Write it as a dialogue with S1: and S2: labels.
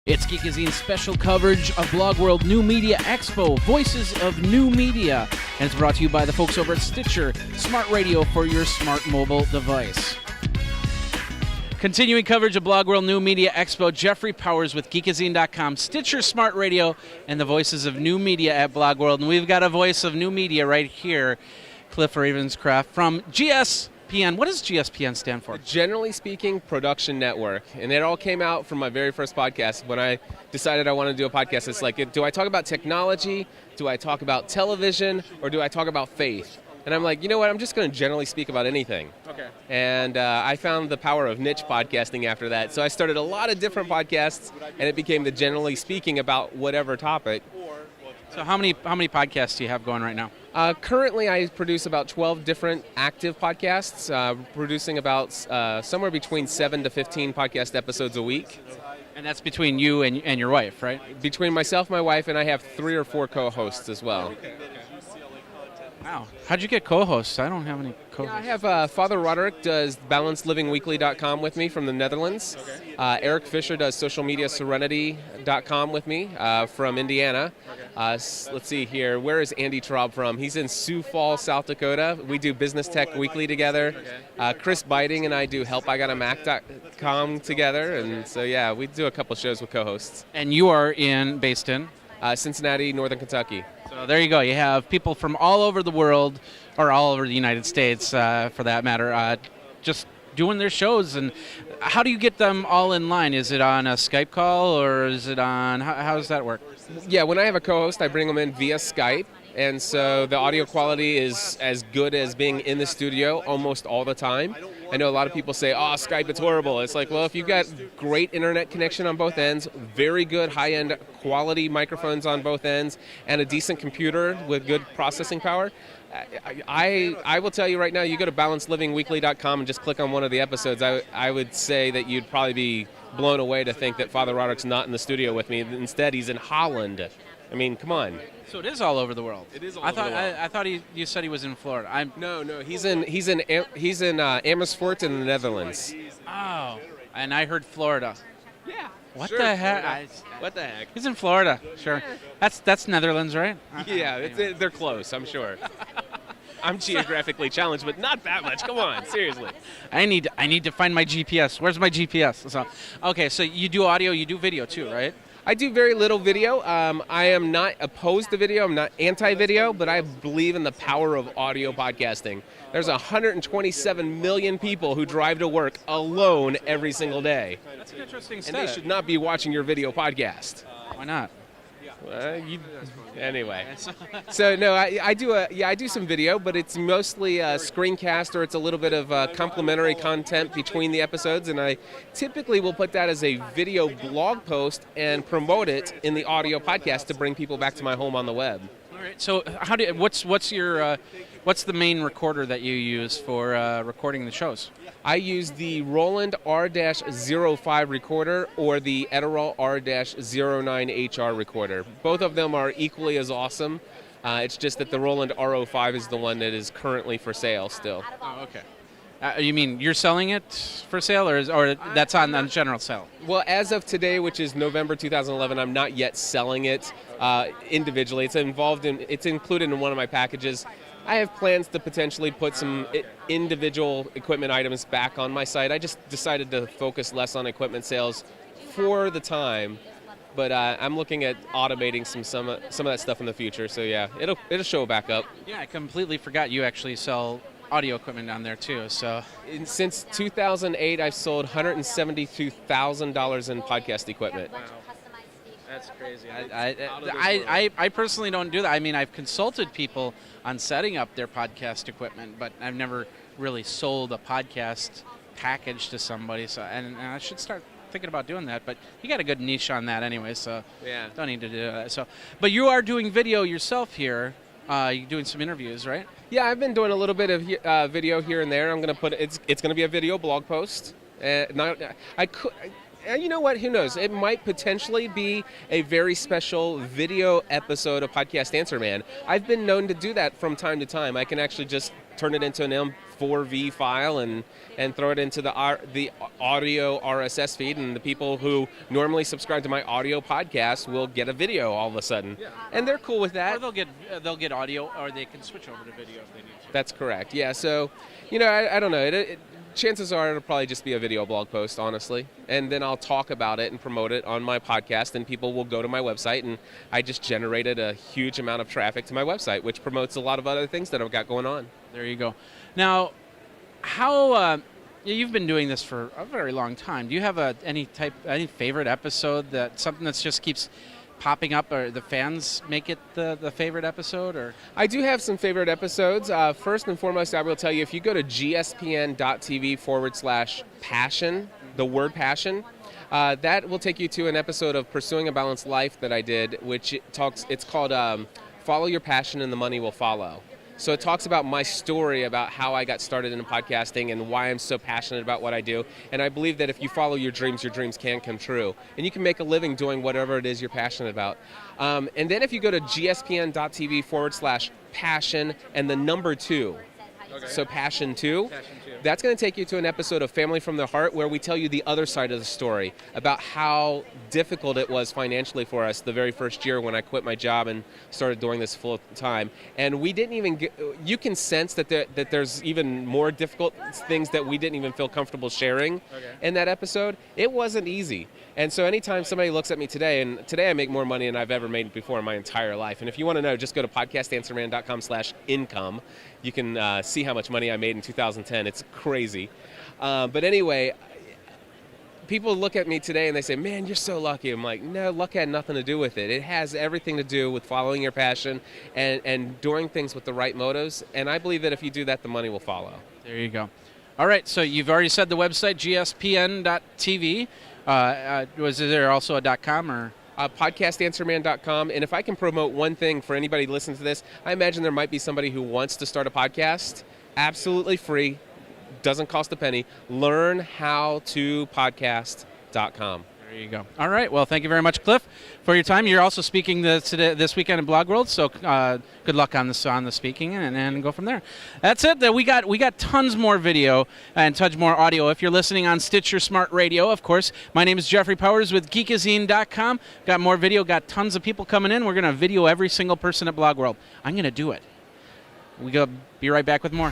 S1: It's Geekazine's special coverage of Blog World New Media Expo, Voices of New Media, and it's brought to you by the folks over at Stitcher, smart radio for your smart mobile device. Continuing coverage of Blog World New Media Expo, Jeffrey Powers with Geekazine.com, Stitcher Smart Radio, and the Voices of New Media at Blog World. And we've got a voice of new media right here, Cliff Ravenscraft from GSPN. What does GSPN stand for?
S2: Generally Speaking, Production Network. And it all came out from my very first podcast. When I decided I wanted to do a podcast, it's like, do I talk about technology? Do I talk about television? Or do I talk about faith? And I'm like, you know what, I'm just going to generally speak about anything.
S1: Okay.
S2: And I found the power of niche podcasting after that. So I started a lot of different podcasts, and it became the generally speaking about whatever topic.
S1: So how many podcasts do you have going right now?
S2: Currently, I produce about 12 different active podcasts, producing about somewhere between 7 to 15 podcast episodes a week.
S1: And that's between you and your wife, right?
S2: Between myself, my wife, and I have 3 or 4 co-hosts as well.
S1: Wow. How'd you get co-hosts? I don't have any co-hosts.
S2: Yeah, I have Father Roderick does BalancedLivingWeekly.com with me from the Netherlands. Okay. Eric Fisher does SocialMediaSerenity.com with me from Indiana. Let's see here. Where is Andy Traub from? He's in Sioux Falls, South Dakota. We do Business Tech Weekly together. Chris Biding and I do HelpIGotAMac.com together. And so, yeah, we do a couple shows with co-hosts.
S1: And you are based in?
S2: Cincinnati, Northern Kentucky.
S1: So there you go. You have people from all over the world, or all over the United States, for that matter, just doing their shows. And how do you get them all in line? Is it on a Skype call, or is it on, how does that work?
S2: Yeah, when I have a co-host, I bring them in via Skype. And so the audio quality is as good as being in the studio almost all the time. I know a lot of people say, oh, Skype, it's horrible. It's like, well, if you've got great internet connection on both ends, very good high-end quality microphones on both ends, and a decent computer with good processing power, I will tell you right now, you go to BalancedLivingWeekly.com and just click on one of the episodes, I would say that you'd probably be blown away to think that Father Roderick's not in the studio with me. Instead, he's in Holland. I mean, come on.
S1: So it is all over the world.
S2: It is all over the world.
S1: I thought you said he was in Florida.
S2: No. He's in Amersfoort in the Netherlands.
S1: Oh, and I heard Florida.
S2: Yeah.
S1: What
S2: sure,
S1: the heck?
S2: What the heck?
S1: He's in Florida. Sure. That's Netherlands, right?
S2: Yeah, they're close. I'm sure. I'm geographically challenged, but not that much. Come on, seriously.
S1: I need to find my GPS. Where's my GPS? So, okay, so you do audio, you do video too, right?
S2: I do very little video. I am not opposed to video. I'm not anti-video, but I believe in the power of audio podcasting. There's 127 million people who drive to work alone every single day.
S1: That's an interesting stat.
S2: And they should not be watching your video podcast.
S1: Why not?
S2: Anyway, so no, I do some video, but it's mostly a screencast, or it's a little bit of complimentary content between the episodes, and I typically will put that as a video blog post and promote it in the audio podcast to bring people back to my home on the web.
S1: All right. So what's the main recorder that you use for recording the shows?
S2: I use the Roland R-05 recorder or the Edirol R-09HR recorder. Both of them are equally as awesome. It's just that the Roland R-05 is the one that is currently for sale still.
S1: Oh, okay. You mean you're selling it for sale, or that's on general sale?
S2: Well, as of today, which is November 2011, I'm not yet selling it individually. It's included in one of my packages. I have plans to potentially put some individual equipment items back on my site. I just decided to focus less on equipment sales for the time, but I'm looking at automating some of that stuff in the future. So yeah, it'll show back up.
S1: Yeah, I completely forgot you actually sell audio equipment on there too. So
S2: since 2008, I've sold $172,000 in podcast equipment.
S1: Wow. That's crazy. I personally don't do that. I mean, I've consulted people on setting up their podcast equipment, but I've never really sold a podcast package to somebody. So, and I should start thinking about doing that. But you got a good niche on that anyway, so
S2: yeah,
S1: don't need to do that. So, but you are doing video yourself here. You're doing some interviews, right?
S2: Yeah, I've been doing a little bit of video here and there. I'm going to put it's going to be a video blog post. You know what? Who knows? It might potentially be a very special video episode of Podcast Answer Man. I've been known to do that from time to time. I can actually just turn it into an 4V file and throw it into the audio RSS feed, and the people who normally subscribe to my audio podcast will get a video all of a sudden. Yeah. And they're cool with that.
S1: Or they'll get audio, or they can switch over to video if they need to.
S2: That's correct. Yeah. So, I don't know. Chances are it'll probably just be a video blog post, honestly. And then I'll talk about it and promote it on my podcast, and people will go to my website, and I just generated a huge amount of traffic to my website, which promotes a lot of other things that I've got going on.
S1: There you go. Now, how you've been doing this for a very long time. Do you have any favorite episode, something that just keeps popping up, or the fans make it the favorite episode? Or
S2: I do have some favorite episodes. First and foremost, I will tell you, if you go to gspn.tv/passion, the word passion, that will take you to an episode of Pursuing a Balanced Life that I did, which it's called Follow Your Passion and the Money Will Follow. So it talks about my story about how I got started in podcasting and why I'm so passionate about what I do. And I believe that if you follow your dreams can come true. And you can make a living doing whatever it is you're passionate about. And then if you go to gspn.tv/passion and the number 2, okay. So Passion 2. That's going to take you to an episode of Family from the Heart, where we tell you the other side of the story about how difficult it was financially for us the very first year when I quit my job and started doing this full time. And we didn't even you can sense that there's even more difficult things that we didn't even feel comfortable sharing in that episode. It wasn't easy. And so anytime somebody looks at me today, and today I make more money than I've ever made before in my entire life. And if you want to know, just go to podcastanswerman.com/income. You can see how much money I made in 2010. It's crazy. But anyway, people look at me today and they say, man, you're so lucky. I'm like, no, luck had nothing to do with it. It has everything to do with following your passion and doing things with the right motives. And I believe that if you do that, the money will follow.
S1: There you go. All right, so you've already said the website, gspn.tv. Was there also a .com or?
S2: Podcastanswerman.com. And if I can promote one thing for anybody listening to this, I imagine there might be somebody who wants to start a podcast. Absolutely free. Doesn't cost a penny. Learnhowtopodcast.com.
S1: There you go. All right. Well, thank you very much, Cliff, for your time. You're also speaking this weekend in Blog World, so good luck on the speaking and go from there. That's it. We got tons more video and tons more audio. If you're listening on Stitcher Smart Radio, of course. My name is Jeffrey Powers with Geekazine.com. Got more video. Got tons of people coming in. We're going to video every single person at Blog World. I'm going to do it. Be right back with more.